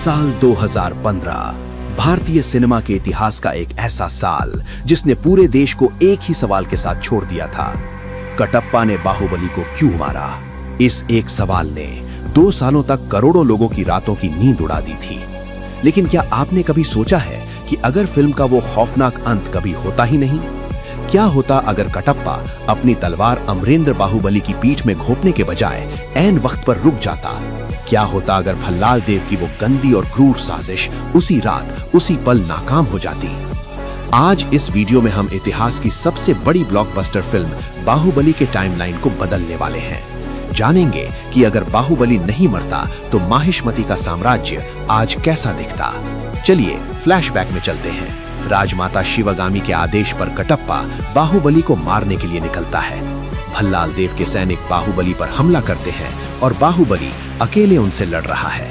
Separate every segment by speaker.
Speaker 1: साल 2015 भारतीय सिनेमा के इतिहास का एक ऐसा साल जिसने पूरे देश को एक ही सवाल के साथ छोड़ दिया था। कटप्पा ने बाहुबली को क्यों मारा? इस एक सवाल ने 2 सालों तक करोड़ों लोगों की रातों की नींद उड़ा दी थी। लेकिन क्या आपने कभी सोचा है कि अगर फिल्म का वो खौफनाक अंत कभी होता ही नहीं? क्या होता अगर कटप्पा अपनी तलवार अमरेंद्र बाहुबली की पीठ में घोंपने के बजाय ऐन वक्त पर रुक जाता? क्या होता अगर भल्लाल देव की वो गंदी और क्रूर साजिश उसी रात उसी पल नाकाम हो जाती? आज इस वीडियो में हम इतिहास की सबसे बड़ी ब्लॉकबस्टर फिल्म बाहुबली के टाइमलाइन को बदलने वाले हैं। जानेंगे कि अगर बाहुबली नहीं मरता तो माहिष्मती का साम्राज्य आज कैसा दिखता। चलिए फ्लैशबैक में चलते हैं। राजमाता शिवगामी के आदेश पर कटप्पा बाहुबली को मारने के लिए निकलता है। भल्लाल देव के सैनिक बाहुबली पर हमला करते हैं और बाहुबली अकेले उनसे लड़ रहा है।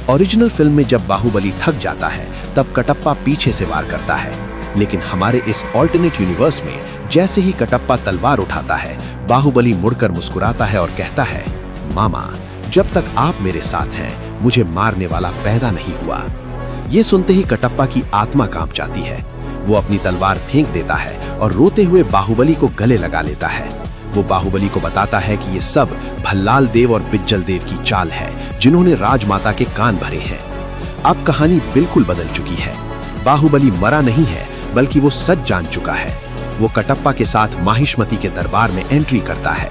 Speaker 1: ओरिजिनल फिल्म में जब बाहुबली थक जाता है तब कटप्पा पीछे से वार करता है, लेकिन हमारे इस ऑल्टरनेट यूनिवर्स में जैसे ही कटप्पा तलवार उठाता है, बाहुबली मुड़कर मुस्कुराता है और कहता है, मामा, जब तक आप मेरे साथ हैं मुझे मारने वाला पैदा नहीं हुआ। ये सुनते ही कटप्पा की आत्मा कांप जाती है। वो अपनी तलवार फेंक देता है और रोते हुए बाहुबली को गले लगा लेता है। वो बाहुबली को बताता है कि ये सब भल्लाल देव और बिज्जल देव की चाल है, जिन्होंने राजमाता के कान भरे हैं। अब कहानी बिल्कुल बदल चुकी है। बाहुबली मरा नहीं है, बल्कि वो सच जान चुका है। वो कटप्पा के साथ माहिष्मती के दरबार में एंट्री करता है।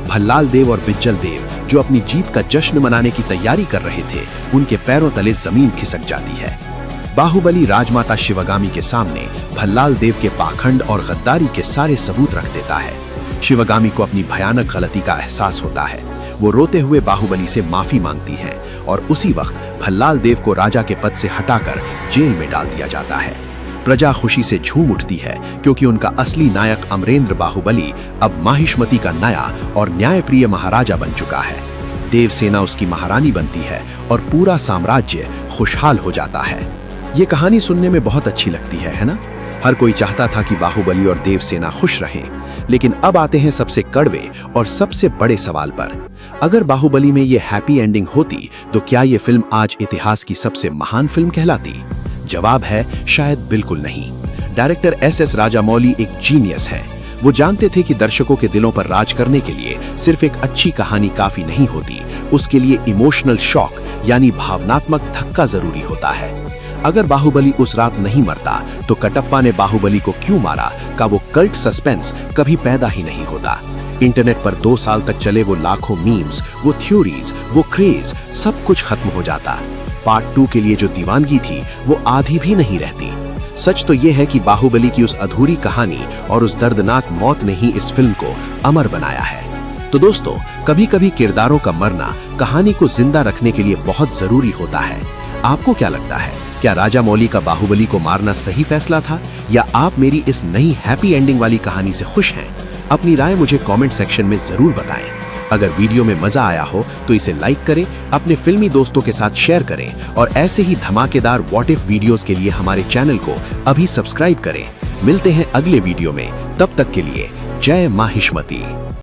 Speaker 1: भल्लाल देव और बिज्जल देव, जो अपनी जीत का जश्न मनाने की तैयारी कर रहे थे, उनके पैरों तले जमीन खिसक जाती है। बाहुबली राजमाता शिवगामी के सामने भल्लाल देव के पाखंड और गद्दारी के सारे सबूत रख देता है। शिवगामी को अपनी भयानक गलती का एहसास होता है। वो रोते हुए बाहुबली से माफी मांगती है और उसी वक्त भल्लाल देव को राजा के पद से हटाकर जेल में डाल दिया जाता है। प्रजा खुशी से झूम उठती है क्योंकि उनका असली नायक अमरेंद्र बाहुबली अब माहिष्मती का नया और न्यायप्रिय महाराजा बन चुका है। देवसेना उसकी महारानी बनती है और पूरा साम्राज्य खुशहाल हो जाता है। ये कहानी सुनने में बहुत अच्छी लगती है ना? हर कोई चाहता था कि बाहुबली और देवसेना खुश रहें। लेकिन अब आते हैं सबसे कड़वे और सबसे बड़े सवाल पर। अगर बाहुबली में ये हैप्पी एंडिंग होती तो क्या ये फिल्म आज इतिहास की सबसे महान फिल्म कहलाती? जवाब है शायद बिल्कुल नहीं। डायरेक्टर एस राजामौली एक जीनियस है। वो जानते थे कि दर्शकों के दिलों पर राज करने के लिए सिर्फ एक अच्छी कहानी काफी नहीं होती, उसके लिए इमोशनल शॉक यानी भावनात्मक धक्का जरूरी होता है। अगर बाहुबली उस रात नहीं मरता तो कटप्पा ने बाहुबली को क्यों मारा का वो कल्ट सस्पेंस कभी पैदा ही नहीं होता। इंटरनेट पर 2 साल तक चले वो लाखों मीम्स, वो थ्योरीज, वो क्रेज, सब कुछ खत्म हो जाता। पार्ट 2 के लिए जो दीवानगी थी वो आधी भी नहीं रहती। सच तो ये है कि बाहुबली की उस अधूरी कहानी और उस दर्दनाक मौत ने ही इस फिल्म को अमर बनाया है। तो दोस्तों, कभी कभी किरदारों का मरना कहानी को जिंदा रखने के लिए बहुत जरूरी होता है। आपको क्या लगता है? क्या राजामौली का बाहुबली को मारना सही फैसला था, या आप मेरी इस नई हैप्पी एंडिंग वाली कहानी से खुश हैं? अपनी राय मुझे कमेंट सेक्शन में जरूर बताएं। अगर वीडियो में मजा आया हो तो इसे लाइक करें, अपने फिल्मी दोस्तों के साथ शेयर करें और ऐसे ही धमाकेदार व्हाट इफ वीडियोस के लिए हमारे चैनल को अभी सब्सक्राइब करें। मिलते हैं अगले वीडियो में, तब तक के लिए जय माहिष्मती।